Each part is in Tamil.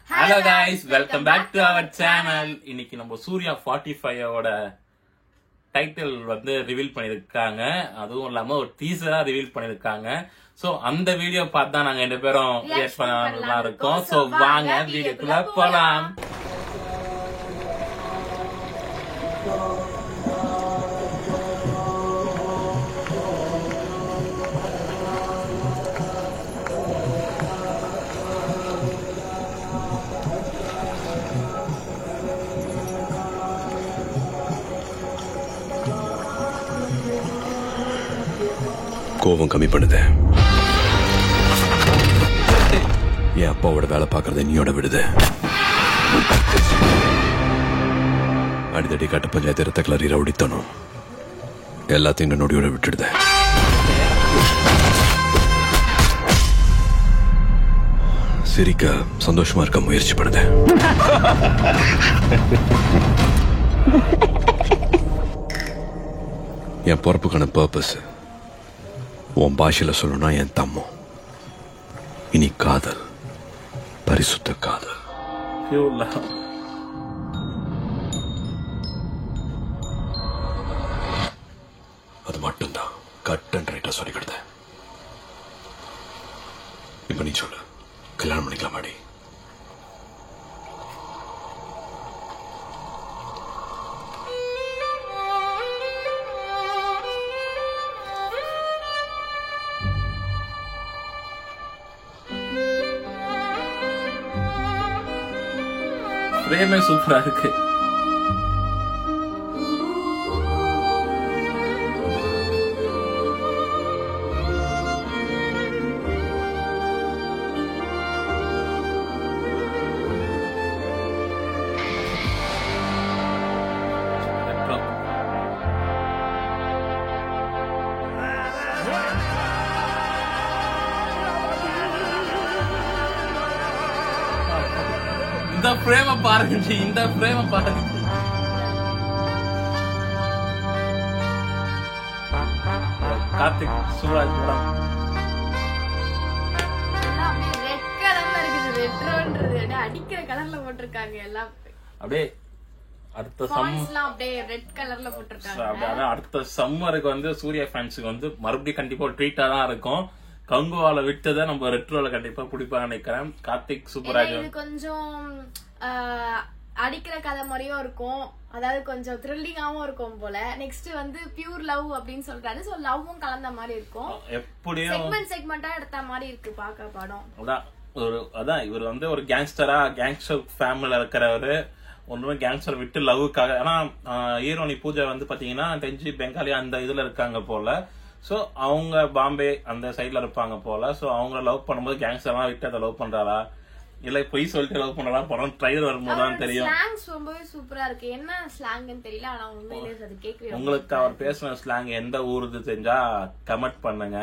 Hello guys, welcome back to our channel. இன்னைக்கு நம்ம சூர்யா 45 ஓட டைட்டில் வந்து ரிவீல் பண்ணிருக்காங்க. அதுவும் இல்லாம ஒரு டீசரா ரிவீல் பண்ணிருக்காங்க. சோ அந்த வீடியோ பார்த்து தான் நாங்க ரெண்டு பேரும் ரியாக்ட் பண்ணலாம் இருக்கோம். சோ வாங்க வீடியோக்குள்ள போலாம். கோவம் கம்மி பண்ணுது. என் அப்பாவோட வேலை பார்க்கறத நீயோட விடுது. அடிதடி கட்ட பஞ்சாயத்து ரத்த கிளறி ரவுடித்தனும் எல்லாத்தையும் நொடியோட விட்டுடுது. சிரிக்க சந்தோஷமா இருக்க முயற்சி பண்ணுது. என் பொறுப்புக்கான பர்பஸ் உன் பாஷையில சொல்லணும்னா என் தம்மம். இனி காதல், பரிசுத்த காதல். அது மட்டும்தான் கட் அண்ட் ரைட்டா சொல்லிக்கிடுது. இப்ப நீ சொல்லு, கல்யாணம் பண்ணிக்கலாமாடி? ஃப்ரேமே சூப்பரா இருக்கு. இந்த ஃப்ரேம பாருங்க, இந்த ஃப்ரேம பாருங்க. கார்த்திக் சுப்ராஜ் படம் ரெட் கலர்ல இருக்குது. ரெட்ரோன்றது அடிக்கிற கலர்ல போட்டிருக்காங்க. எல்லாம் அப்படியே அடுத்த அப்படியே ரெட் கலர்ல போட்டிருக்காங்க. அப்படியே அடுத்த சம்மருக்கு வந்து சூர்யா ஃபேன்ஸுக்கு வந்து மறுபடியும் கண்டிப்பா ஒரு ட்ரீட்டா தான் இருக்கும். கங்குவால விட்டதை நம்ம ரெட்ரோல கண்டிப்பா பிடிப்பாங்க நினைக்கிறேன். கார்த்திக் சுப்ராஜ் இது கொஞ்சம் அடிக்கிற கதை மாதிரியும் இருக்கும், அதாவது கொஞ்சம் த்ரில்லிங்காவும் இருக்கும் போல. நெக்ஸ்ட் வந்து பியூர் லவ் அப்படின்னு சொல்றாரு. சோ லவ்வும் கலந்த மாதிரி இருக்கும். எப்படியும் செக்மெண்டா எடுத்த மாதிரி இருக்கு பாக்க படம். அதான் இவர் வந்து ஒரு கேங்ஸ்டர் ஃபேமிலில இருக்கிறவரு. ஒண்ணுமே கேங்ஸ்டர் விட்டு லவ்வுக்காக. ஆனா ஹீரோனி பூஜா வந்து பாத்தீங்கன்னா டெஞ்சி பெங்காலி அந்த இதுல இருக்காங்க போல. சோ அவங்க பாம்பே அந்த சைட்ல இருப்பாங்க போல. சோ அவங்க லவ் பண்ணும்போது கேங்ஸ்டர்லாம் விட்டு அதை லவ் பண்றாரா இல்ல பொய் சொல்லிட்டு லவ் பண்றா படம் ட்ரைலர் வரும்போது தான் தெரியும். ஸ்லாங்ஸ் ரொம்பவே சூப்பரா இருக்கு. என்ன ஸ்லாங்னு தெரியல, ஆனா உண்மையிலேயே அது கேக்குறேன். உங்களுக்கு அவர் பேசின ஸ்லாங் எந்த ஊருது தெரிஞ்சா கமெண்ட் பண்ணுங்க.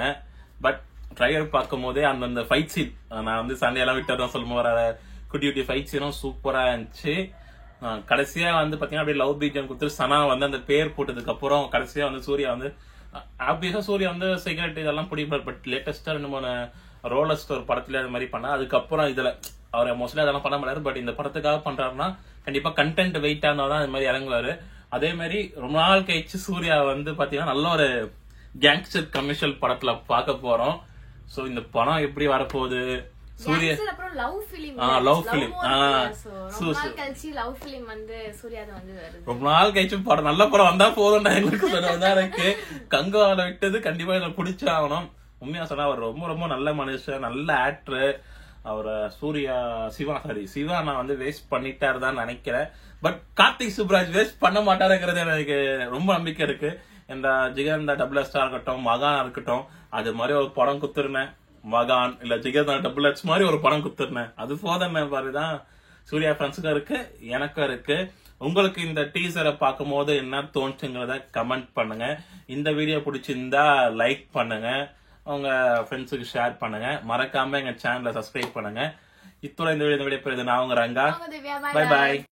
பட் ட்ரைலர் பார்க்கும் போதே அந்த ஃபைட் சீன், நான் வந்து சண்டே எல்லாம் விட்டு சொல்லும் வர குட்டி குட்டி ஃபைட் சீனும் சூப்பரா இருந்துச்சு. கடைசியா வந்து பாத்தீங்கன்னா அப்படியே லவ் பீஜன் கொடுத்து சனா வந்து அந்த பேர் போட்டதுக்கு அப்புறம் கடைசியா வந்து சூர்யா வந்து ஆப்வியஸா சூர்யா வந்து சிகரெட் இதெல்லாம் பிடிப்பார். பட் லேட்டஸ்டா நம்ம ரோலர் ஸ்டோர் படத்துல அது மாதிரி பண்ணா. அதுக்கப்புறம் இதுல அவர் மோஸ்ட்லி அதெல்லாம் பண்ண முடியாது. பட் இந்த படத்துக்காக பண்றாருன்னா கண்டிப்பா கண்டென்ட் வெயிட் ஆனாதான் அது மாதிரி இறங்குவாரு. அதே மாதிரி ரொம்ப நாள் கழிச்சு சூர்யா வந்து பாத்தீங்கன்னா நல்ல ஒரு கேங்ஸ்டர் கமர்ஷியல் படத்துல பார்க்க போறோம். சோ இந்த படம் எப்படி வரப்போகுது? சூர்யா ரொம்ப நாள் கழிச்சு படம் நல்ல படம் வந்தா போதும் எங்களுக்கு இருக்கு. கங்குவால விட்டது கண்டிப்பா இதை பிடிச்சாகணும். உண்மையா சொன்னா அவர் ரொம்ப ரொம்ப நல்ல மனுஷன், நல்ல ஆக்டர். அவரை சிவா நான் வந்து வேஸ்ட் பண்ணிட்டாரு தான் நினைக்கிறேன். பட் கார்த்திக் சுப்ராஜ் வேஸ்ட் பண்ண மாட்டாருங்கிறது எனக்கு ரொம்ப நம்பிக்கை இருக்கு. இந்த ஜிகர்தண்டா டபுள் எஸ்டா இருக்கட்டும், மகானா இருக்கட்டும், அது மாதிரி ஒரு படம் குத்துருனேன். மகான் இல்ல ஜிகர்தண்டா டபுள் எஸ் மாதிரி ஒரு படம் குத்துருனேன். அது போதமே மாதிரிதான் சூர்யா ஃபேன்ஸுக்கும் இருக்கு, எனக்கும் இருக்கு. உங்களுக்கு இந்த டீசரை பார்க்கும் போது என்ன தோணுச்சுங்கிறத கமெண்ட் பண்ணுங்க. இந்த வீடியோ பிடிச்சிருந்தா லைக் பண்ணுங்க, உங்க ஃப்ரெண்ட்ஸுக்கு ஷேர் பண்ணுங்க. மறக்காம எங்க சேனலை சப்ஸ்கிரைப் பண்ணுங்க. இத்தோட இந்த வீடியோ பெறுது. நான் உங்க ரங்கா. Bye bye.